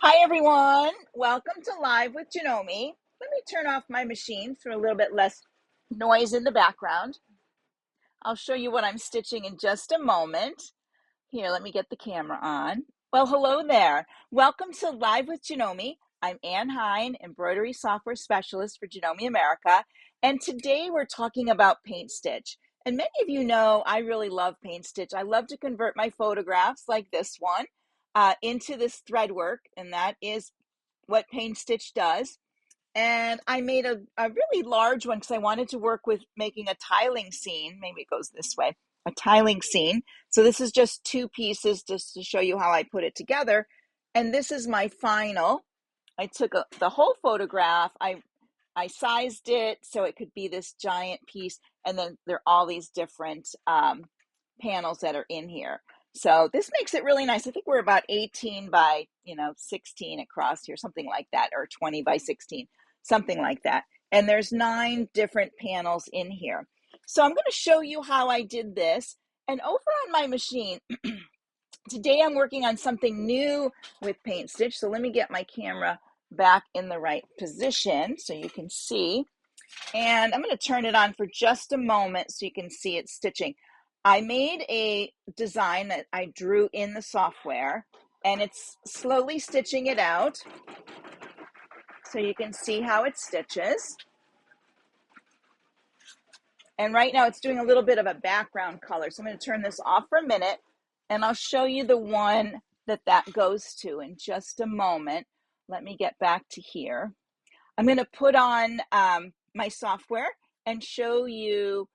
Hi everyone, welcome to Live with Janome. Let me turn off my machine for a little bit less noise in the background. I'll show you what I'm stitching in just a moment. Here, let me get the camera on. Well, hello there. Welcome to Live with Janome. I'm Ann Hine, Embroidery Software Specialist for Janome America, and today we're talking about PaintStitch. And many of you know I really love PaintStitch. I love to convert my photographs like this one into this thread work, and that is what PaintStitch does. And I made a really large one because I wanted to work with making a tiling scene. Maybe it goes this way, a tiling scene. So this is just two pieces just to show you how I put it together. And this is my final. I took the whole photograph. I sized it so it could be this giant piece. And then there are all these different panels that are in here. So this makes it really nice. I think we're about 18 by 16 across here, something like that, or 20 by 16, something like that. And there's 9 different panels in here. So I'm going to show you how I did this. And over on my machine, today I'm working on something new with PaintStitch. So let me get my camera back in the right position so you can see. And I'm going to turn it on for just a moment so you can see it stitching. I made a design that I drew in the software, and it's slowly stitching it out so you can see how it stitches. And right now it's doing a little bit of a background color. So I'm going to turn this off for a minute, and I'll show you the one that goes to in just a moment. Let me get back to here. I'm going to put on my software and show you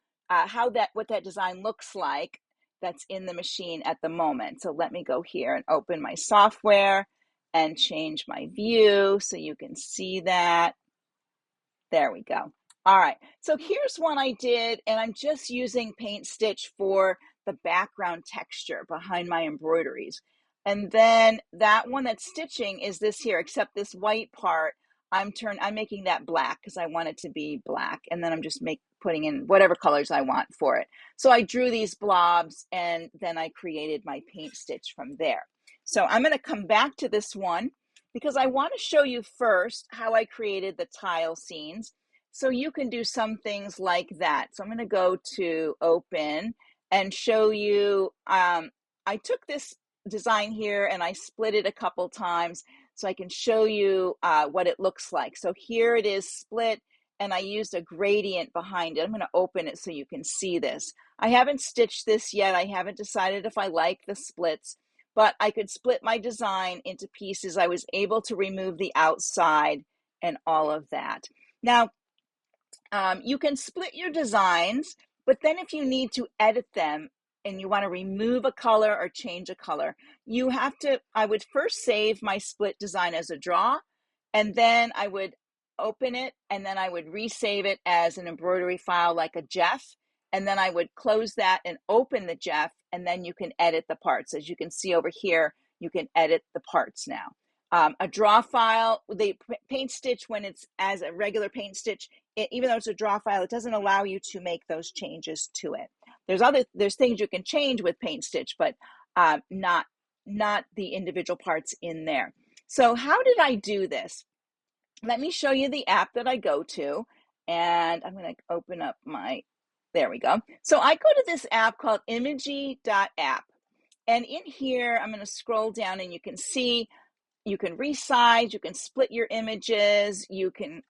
what that design looks like that's in the machine at the moment. So let me go here and open my software and change my view so you can see that. There we go. All right, so here's one I did, and I'm just using PaintStitch for the background texture behind my embroideries. And then that one that's stitching is this here, except this white part, I'm making that black because I want it to be black, and then I'm just putting in whatever colors I want for it. So I drew these blobs, and then I created my PaintStitch from there. So I'm going to come back to this one because I want to show you first how I created the tile scenes. So you can do some things like that. So I'm going to go to open and show you. I took this design here and I split it a couple times so I can show you what it looks like. So here it is split, and I used a gradient behind it. I'm going to open it so you can see this. I haven't stitched this yet. I haven't decided if I like the splits, but I could split my design into pieces. I was able to remove the outside and all of that. Now, you can split your designs, but then if you need to edit them and you want to remove a color or change a color, I would first save my split design as a draw, and then I would open it, and then I would resave it as an embroidery file like a JEF, and then I would close that and open the JEF, and then you can edit the parts. As you can see over here, you can edit the parts now. A draw file, the PaintStitch, when it's as a regular PaintStitch, even though it's a draw file, it doesn't allow you to make those changes to it. There's things you can change with PaintStitch, but not the individual parts in there. So how did I do this? Let me show you the app that I go to, and I'm going to open up there we go. So I go to this app called Imagy.app, and in here I'm going to scroll down, and you can see you can resize, you can split your images, you can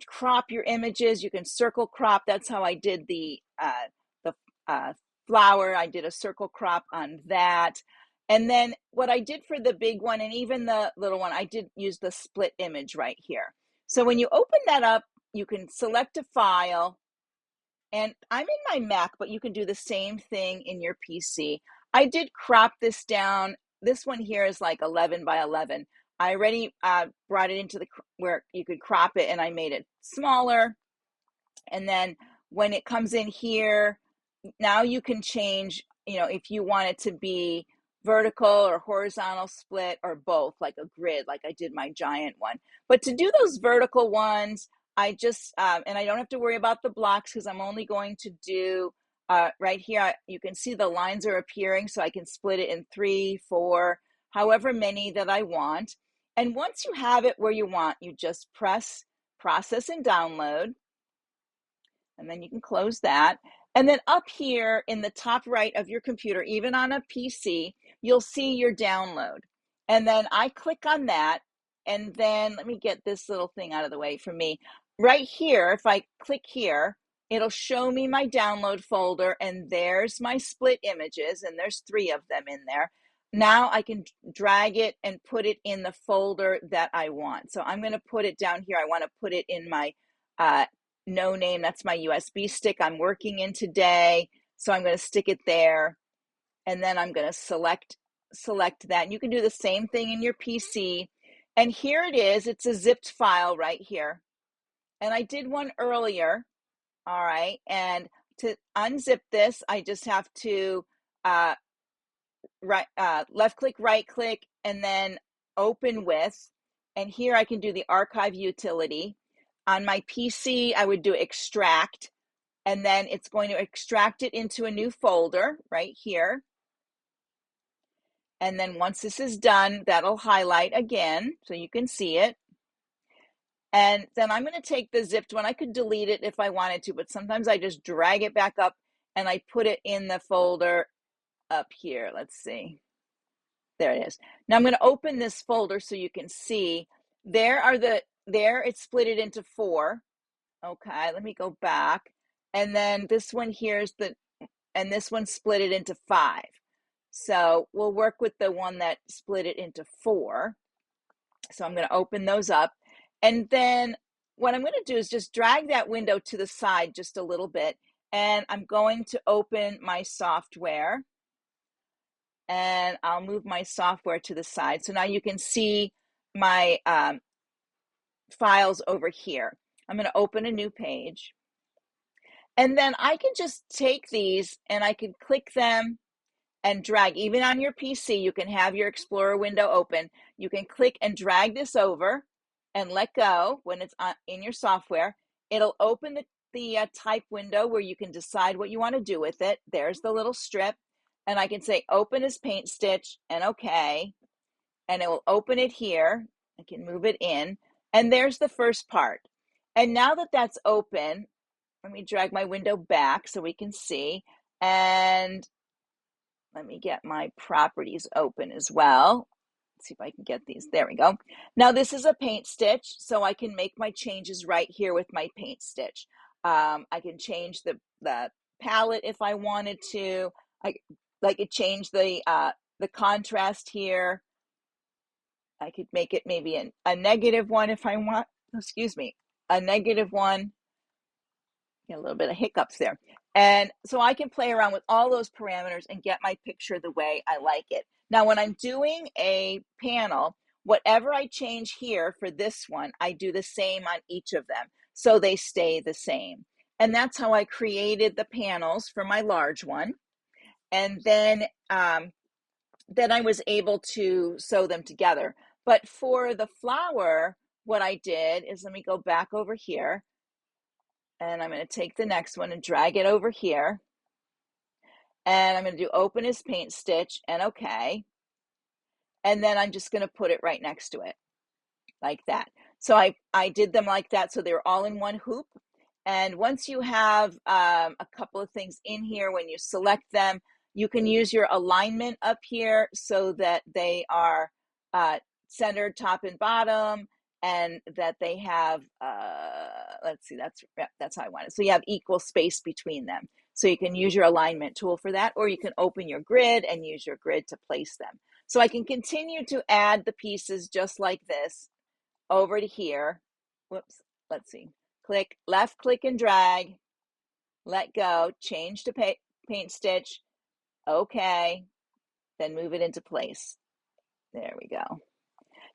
crop your images, you can circle crop. That's how I did the flower. I did a circle crop on that. And then what I did for the big one and even the little one, I did use the split image right here. So when you open that up, you can select a file, and I'm in my Mac, but you can do the same thing in your PC. I did crop this down. This one here is like 11 by 11. I already brought it into where you could crop it, and I made it smaller. And then when it comes in here, now you can change, if you want it to be vertical or horizontal split or both, like a grid, like I did my giant one. But to do those vertical ones, I just, and I don't have to worry about the blocks because I'm only going to do right here. You can see the lines are appearing, so I can split it in 3, 4, however many that I want. And once you have it where you want, you just press process and download, and then you can close that. And then up here in the top right of your computer, even on a PC, you'll see your download. And then I click on that, and then let me get this little thing out of the way for me. Right here, if I click here, it'll show me my download folder, and there's my split images, and there's 3 of them in there. Now I can drag it and put it in the folder that I want. So I'm going to put it down here. I want to put it in my no name. That's my USB stick I'm working in today. So I'm going to stick it there, and then I'm going to select that. And you can do the same thing in your PC. And here it is. It's a zipped file right here. And I did one earlier. All right. And to unzip this, I just have to left click, right click, and then open with. And here I can do the archive utility. On my PC, I would do extract, and then it's going to extract it into a new folder right here. And then once this is done, that'll highlight again so you can see it. And then I'm going to take the zipped one. I could delete it if I wanted to, but sometimes I just drag it back up and I put it in the folder up here. Let's see. There it is. Now I'm going to open this folder so you can see. There it's split it into 4. Okay, let me go back. And then this one here's and this one split it into 5. So we'll work with the one that split it into 4. So I'm going to open those up. And then what I'm going to do is just drag that window to the side just a little bit. And I'm going to open my software. And I'll move my software to the side. So now you can see my files over here. I'm going to open a new page. And then I can just take these and I can click them and drag. Even on your PC, you can have your Explorer window open. You can click and drag this over and let go when it's in your software. It'll open the type window where you can decide what you want to do with it. There's the little strip. And I can say open as PaintStitch and okay. And it will open it here. I can move it in. And there's the first part. And now that that's open, let me drag my window back so we can see. And let me get my properties open as well. Let's see if I can get these. There we go. Now this is a PaintStitch, so I can make my changes right here with my PaintStitch. I can change the palette if I wanted to. I could change the contrast here. I could make it maybe a -1 if I want. Excuse me, a -1. Get a little bit of hiccups there. And so I can play around with all those parameters and get my picture the way I like it. Now, when I'm doing a panel, whatever I change here for this one, I do the same on each of them, so they stay the same. And that's how I created the panels for my large one. And then I was able to sew them together. But for the flower, what I did is, let me go back over here. And I'm going to take the next one and drag it over here. And I'm going to do open as PaintStitch and okay. And then I'm just going to put it right next to it like that. So I did them like that so they're all in one hoop. And once you have a couple of things in here, when you select them, you can use your alignment up here so that they are centered top and bottom, and that they have, let's see, that's how I want it. So you have equal space between them. So you can use your alignment tool for that, or you can open your grid and use your grid to place them. So I can continue to add the pieces just like this over to here. Whoops, let's see. Click, left click and drag, let go, change to PaintStitch, okay, then move it into place. There we go.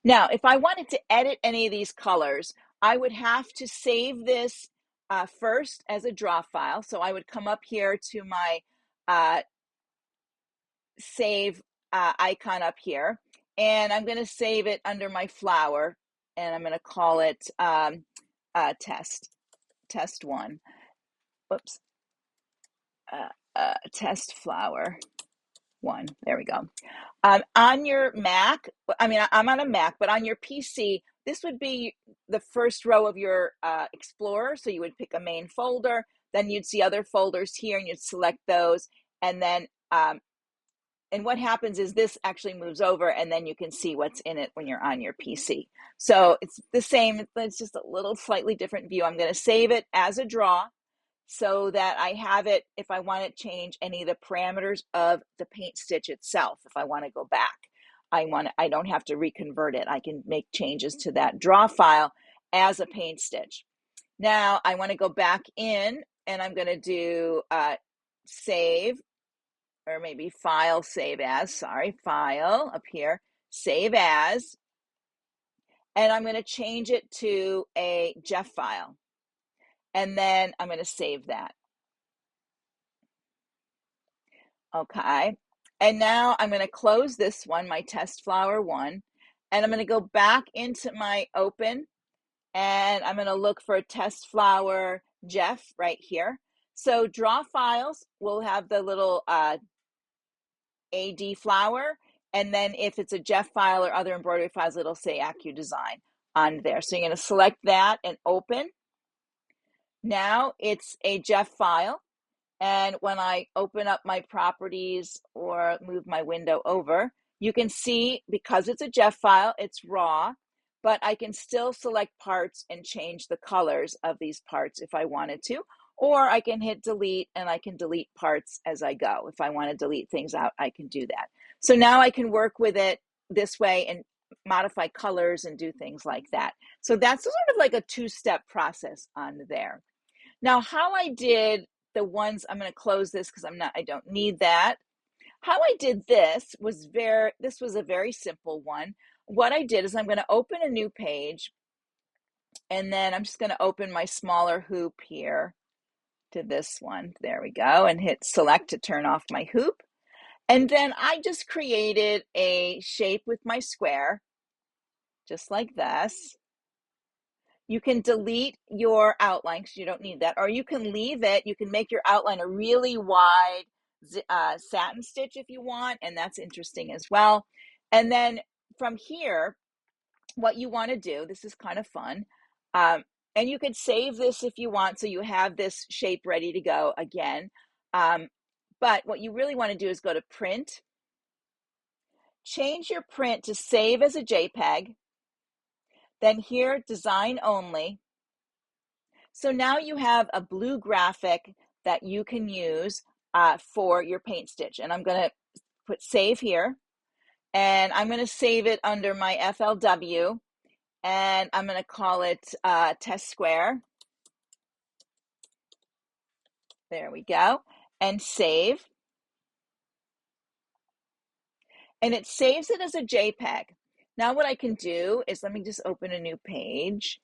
Now, if I wanted to edit any of these colors, I would have to save this first as a draw file. So I would come up here to my save icon up here, and I'm going to save it under my flower, and I'm going to call it test 1. Whoops. Test flower. one. There we go. On your Mac, I mean, I'm on a Mac, but on your PC, this would be the first row of your Explorer. So you would pick a main folder, then you'd see other folders here and you'd select those. And then, and what happens is this actually moves over and then you can see what's in it when you're on your PC. So it's the same, it's just a little slightly different view. I'm going to save it as a draw so that I have it if I want to change any of the parameters of the PaintStitch itself. If I want to go back, I don't have to reconvert it. I can make changes to that draw file as a PaintStitch. Now I want to go back in and I'm going to do save, or maybe file, save as, sorry, file up here, save as, and I'm going to change it to a JEF file. And then I'm going to save that. Okay. And now I'm going to close this one, my test flower one, and I'm going to go back into my open and I'm going to look for a test flower JEF right here. So draw files will have the little AD flower. And then if it's a JEF file or other embroidery files, it'll say AccuDesign on there. So you're going to select that and open. Now it's a JEF file. And when I open up my properties or move my window over, you can see because it's a JEF file, it's raw, but I can still select parts and change the colors of these parts if I wanted to, or I can hit delete and I can delete parts as I go. If I want to delete things out, I can do that. So now I can work with it this way and modify colors and do things like that. So that's sort of like a two-step process on there. Now, how I did the ones, I'm going to close this because I don't need that. How I did this was a very simple one. What I did is I'm going to open a new page and then I'm just going to open my smaller hoop here to this one. There we go. And hit select to turn off my hoop. And then I just created a shape with my square, just like this. You can delete your outline because you don't need that, or you can leave it. You can make your outline a really wide satin stitch if you want, and that's interesting as well. And then from here, what you want to do, this is kind of fun, and you could save this if you want, so you have this shape ready to go again. But what you really want to do is go to print, change your print to save as a JPEG, then here, design only. So now you have a blue graphic that you can use for your PaintStitch. And I'm going to put save here. And I'm going to save it under my FLW. And I'm going to call it test square. There we go. And save. And it saves it as a JPEG. Now what I can do is, let me just open a new page.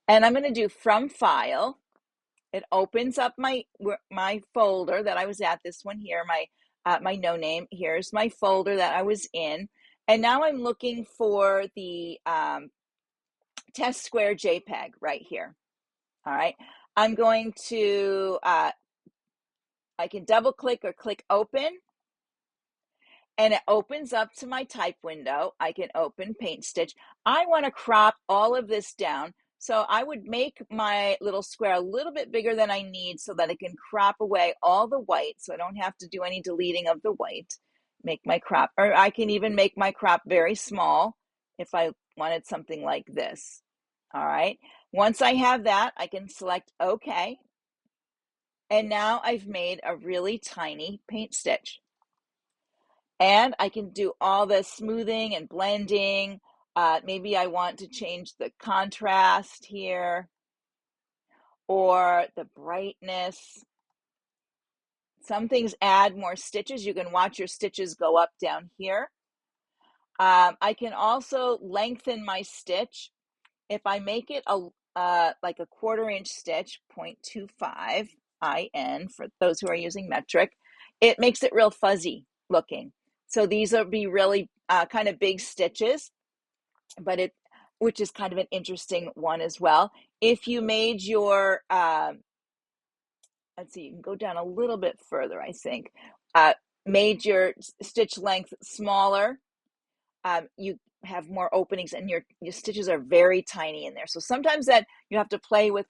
And I'm going to do from file. It opens up my folder that I was at, this one here, my no name. Here's my folder that I was in. And now I'm looking for the test square JPEG right here. All right. I'm going to, I can double click or click open. And it opens up to my type window. I can open PaintStitch. I want to crop all of this down. So I would make my little square a little bit bigger than I need so that it can crop away all the white, so I don't have to do any deleting of the white. Make my crop, or I can even make my crop very small if I wanted something like this. All right. Once I have that, I can select OK. And now I've made a really tiny PaintStitch. And I can do all the smoothing and blending. Maybe I want to change the contrast here or the brightness. Some things add more stitches. You can watch your stitches go up down here. I can also lengthen my stitch. If I make it like a 1/4 inch stitch, 0.25 IN for those who are using metric, it makes it real fuzzy looking. So these will be really kind of big stitches, but which is kind of an interesting one as well. If you made your, let's see, you can go down a little bit further, I think. made your stitch length smaller, you have more openings and your stitches are very tiny in there. So sometimes that you have to play with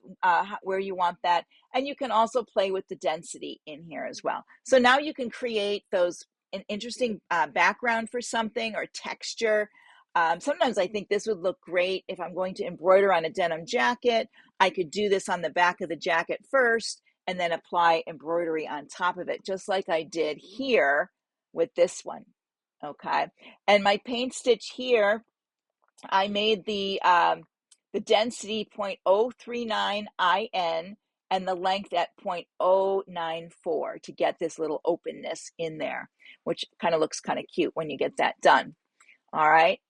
where you want that. And you can also play with the density in here as well. So now you can create an interesting background for something or texture. Sometimes I think this would look great if I'm going to embroider on a denim jacket. I could do this on the back of the jacket first and then apply embroidery on top of it, just like I did here with this one. Okay, and my paint stitch here, I made the density 0.039 IN and the length at 0.094 to get this little openness in there, which kind of looks kind of cute when you get that done. All right,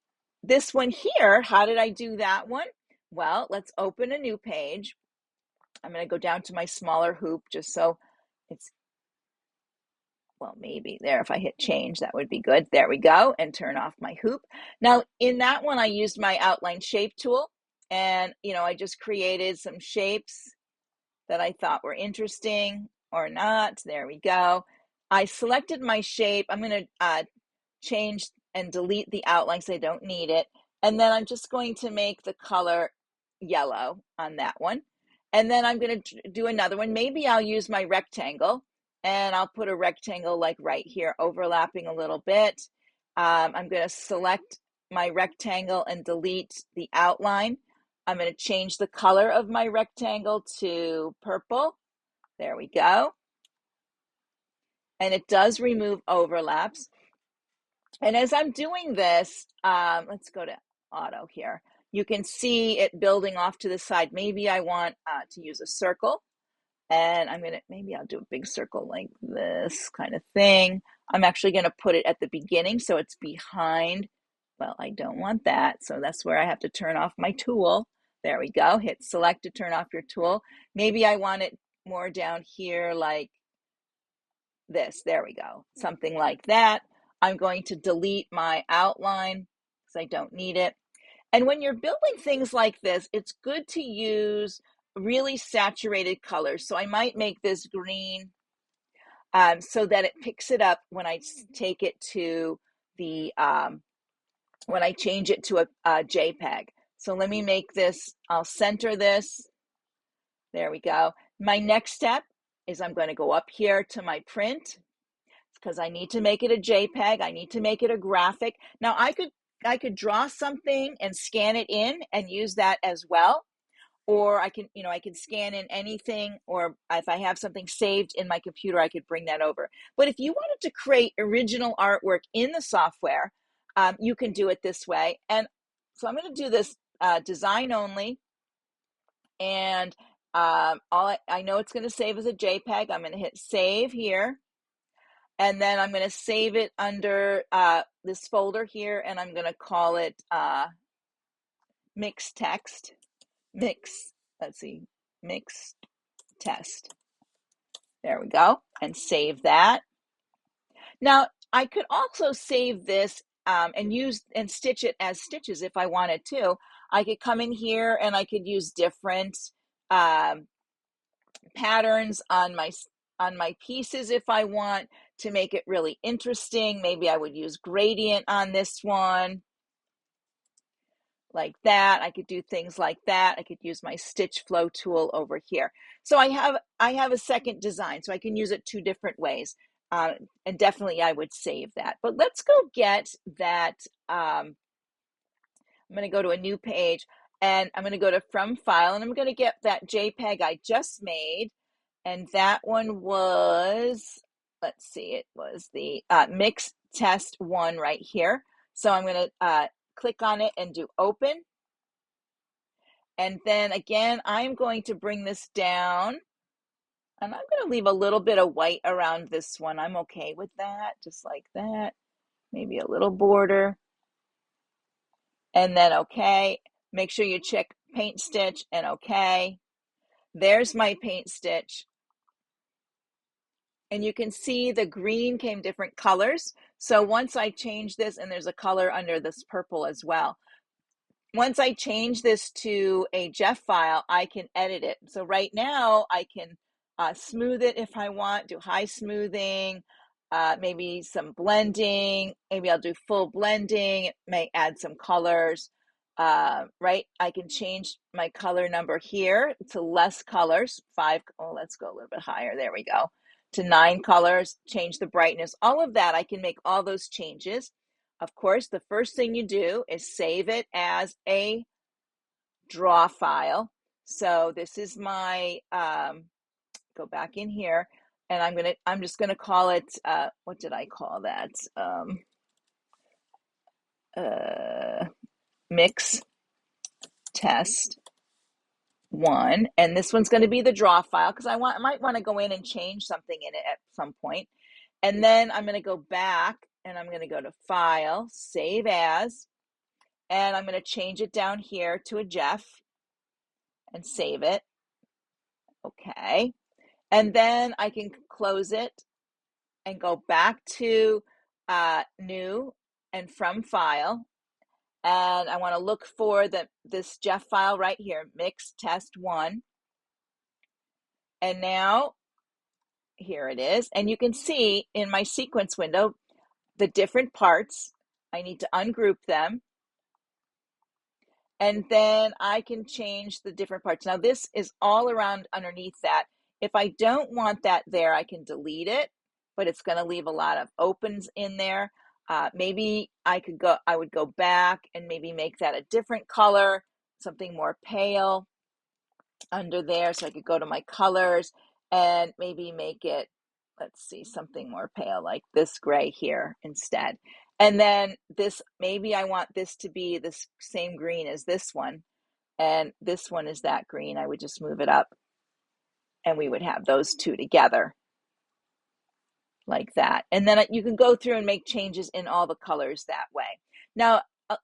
this one here, how did I do that one? Well, let's open a new page. I'm going to go down to my smaller hoop just so it's, well, maybe there, if I hit change, that would be good. There we go, and turn off my hoop. Now, in that one, I used my outline shape tool, and, I just created some shapes that I thought were interesting or not. There we go. I selected my shape. I'm going to change and delete the outline because I don't need it. And then I'm just going to make the color yellow on that one. And then I'm going to do another one. Maybe I'll use my rectangle and I'll put a rectangle like right here, overlapping a little bit. I'm going to select my rectangle and delete the outline. I'm going to change the color of my rectangle to purple. There we go. And it does remove overlaps. And as I'm doing this, let's go to auto here. You can see it building off to the side. Maybe I want to use a circle. And maybe I'll do a big circle like this kind of thing. I'm actually going to put it at the beginning so it's behind. Well, I don't want that. So that's where I have to turn off my tool. There we go. Hit select to turn off your tool. Maybe I want it more down here like this. There we go. Something like that. I'm going to delete my outline because I don't need it. And when you're building things like this, it's good to use really saturated colors. So I might make this green so that it picks it up when I take it to the, when I change it to a JPEG. So let me make this, I'll center this. There we go. My next step is I'm going to go up here to my print because I need to make it a JPEG. I need to make it a graphic. Now I could draw something and scan it in and use that as well. Or I can scan in anything, or if I have something saved in my computer, I could bring that over. But if you wanted to create original artwork in the software, you can do it this way. And so I'm going to do this design only. And I know it's going to save as a JPEG. I'm going to hit save here. And then I'm going to save it under this folder here, and I'm going to call it mixed text. Mixed test. There we go, and save that. Now, I could also save this and stitch it as stitches if I wanted to. I could come in here and I could use different patterns on my pieces if I want to make it really interesting. Maybe I would use gradient on this one. Like that. I could do things like that. I could use my stitch flow tool over here. So I have a second design, so I can use it two different ways. And definitely I would save that. But let's go get that. I'm going to go to a new page and I'm going to go to from file and I'm going to get that JPEG I just made. And that one was, let's see, it was the mix test one right here. So I'm going to click on it and do open. And then again, I'm going to bring this down and I'm going to leave a little bit of white around this one. I'm okay with that, just like that. Maybe a little border. And then okay, make sure you check PaintStitch and okay. There's my PaintStitch. And you can see the green came different colors. So once I change this, and there's a color under this purple as well. Once I change this to a JEF file, I can edit it. So right now I can smooth it if I want, do high smoothing. maybe some blending. Maybe I'll do full blending, may add some colors, right? I can change my color number here to less colors, 5, oh, let's go a little bit higher, there we go, to 9 colors, change the brightness, all of that, I can make all those changes. Of course, the first thing you do is save it as a draw file. So this is my, go back in here, and I'm just gonna call it, what did I call that? Mix test 1, and this one's going to be the draw file because I might want to go in and change something in it at some point. And then I'm going to go back and I'm going to go to File, Save As, and I'm going to change it down here to a GIF and save it. Okay. And then I can close it and go back to New and from File. And I want to look for this GIF file right here, Mix Test 1. And now, here it is. And you can see in my sequence window, the different parts. I need to ungroup them. And then I can change the different parts. Now this is all around underneath that. If I don't want that there, I can delete it, but it's going to leave a lot of opens in there. Maybe I would go back and maybe make that a different color, something more pale under there. So I could go to my colors and maybe make it, let's see, something more pale like this gray here instead. And then this, maybe I want this to be the same green as this one. And this one is that green. I would just move it up and we would have those two together like that. And then you can go through and make changes in all the colors that way. Now,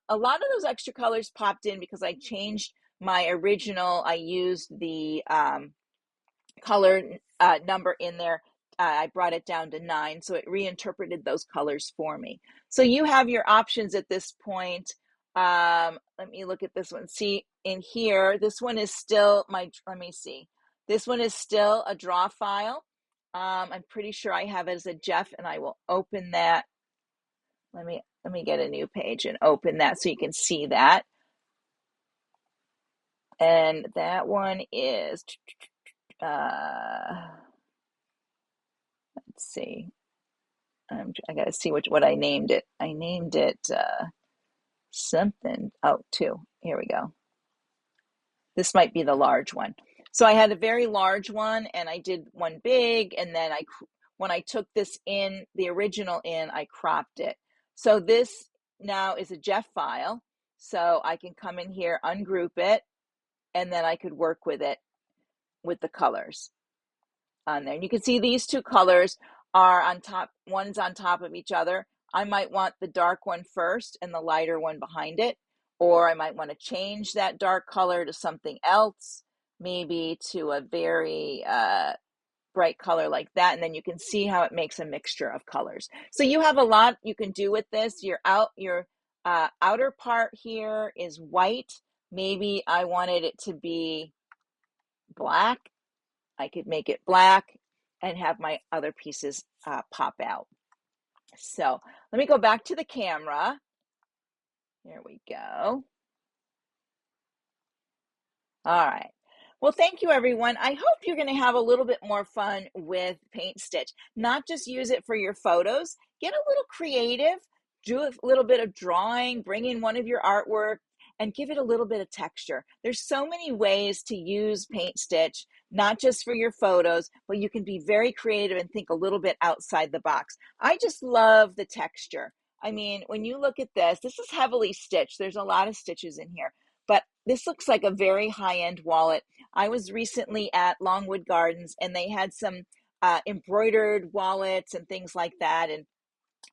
a lot of those extra colors popped in because I changed my original. I used the color number in there. I brought it down to 9, so it reinterpreted those colors for me. So you have your options at this point. Let me look at this one. See, in here, this one is still let me see. This one is still a draw file. I'm pretty sure I have it as a GIF, and I will open that. Let me get a new page and open that so you can see that. And that one is, let's see. I got to see what I named it. I named it something. Oh, 2. Here we go. This might be the large one. So I had a very large one, and I did one big, and then when I took this in, the original in, I cropped it. So this now is a GIF file. So I can come in here, ungroup it, and then I could work with it with the colors on there. And you can see these two colors are on top, one's on top of each other. I might want the dark one first and the lighter one behind it, or I might want to change that dark color to something else, maybe to a very bright color like that, and then you can see how it makes a mixture of colors. So you have a lot you can do with this. Your outer part here is white. Maybe I wanted it to be black. I could make it black and have my other pieces pop out. So let me go back to the camera. There we go. All right. Well, thank you, everyone. I hope you're going to have a little bit more fun with PaintStitch. Not just use it for your photos. Get a little creative. Do a little bit of drawing. Bring in one of your artwork and give it a little bit of texture. There's so many ways to use PaintStitch, not just for your photos, but you can be very creative and think a little bit outside the box. I just love the texture. I mean, when you look at this is heavily stitched. There's a lot of stitches in here, but this looks like a very high-end wallet. I was recently at Longwood Gardens, and they had some embroidered wallets and things like that. And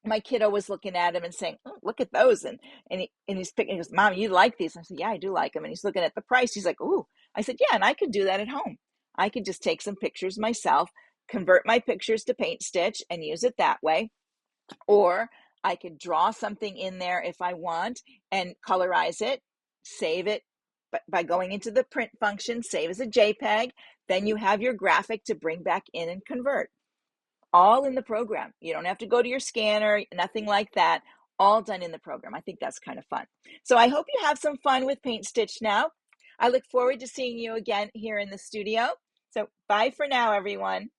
my kiddo was looking at them and saying, "Oh, look at those." And he's picking, he goes, "Mom, you like these?" I said, "Yeah, I do like them." And he's looking at the price. He's like, "Ooh." I said, "Yeah, and I could do that at home. I could just take some pictures myself, convert my pictures to PaintStitch and use it that way. Or I could draw something in there if I want and colorize it, save it by going into the print function, save as a JPEG. Then you have your graphic to bring back in and convert." all in the program. You don't have to go to your scanner, nothing like that. All done in the program. I think that's kind of fun. So I hope you have some fun with PaintStitch now. I look forward to seeing you again here in the studio. So bye for now, everyone.